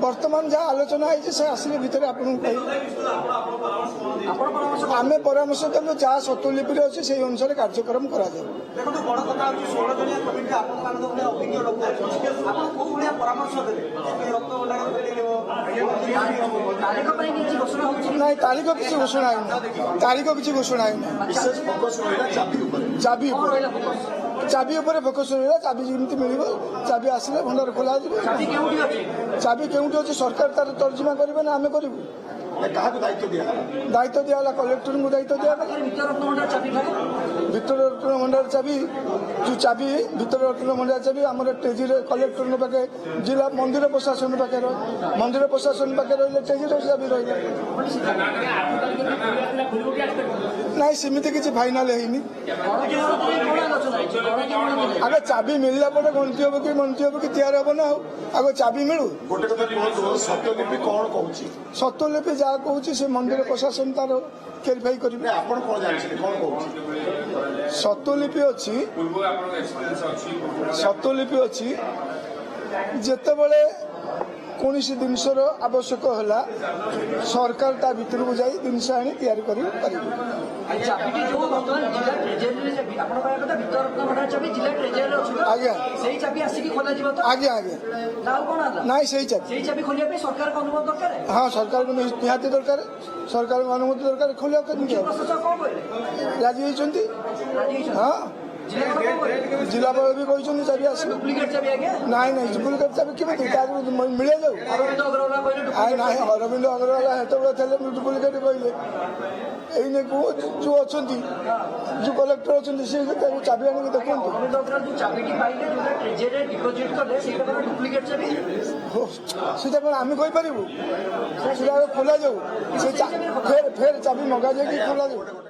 बर्तमान जहाँ आलोचना है से आसिले भितर आपन आम परामर्श देलु जहाँ स्वतलिपि अच्छे से अनुसार कार्यक्रम करा जाए। नहीं तारीख किसी घोषणा है चाबी उपर फोकस रहा चाबी जमी मिल चाबी आसिले भंडार खोल चाबी केउठी अच्छे सरकार तार तर्जमा करेंगे ना आम करूँ दायित्व दिया कलेक्टर को दायित्व दिया भितर रत्न भंडार चाबी जो चाबी भितर रत्न भंडार चाबी आम टेजी कलेक्टर पाखे जिला मंदिर प्रशासन पाखे मंदिर प्रशासन पाखे रही टेजी चाबी रही ना सेमती किसी फाइनाल है आगे चाबी मिलला पटे गणती हम कि तैयार हम ना आगे चाबी मिलू सत्यलिपि जहाँ कहूँ से मंदिर प्रशासन तार वेरीफाई कर सत्यलिपि अच्छी जिते बड़े कौन जिनसर आवश्यक है सरकार ता भीतर को जाई जिनस आनी तैयारी कर आज्ञा आज्ञा आज्ञा ना सही चाबी हाँ सरकार को निहाती दरकार सरकार को अनुमति दरकार खोलिया राजी होती हाँ जिलापाल भी कहते चाबी आस ना डुप्लिकेट चाबी केमी मिले जाऊ ना अरविंद अग्रवाल हेत डुप्लिकेट कहले यही जो अच्छा जो कलेक्टर अच्छा चाबी आने देखो सीटा कौन आम कहीपर खोल जाऊ फेर चाबी मगा जाए खोल जाऊ।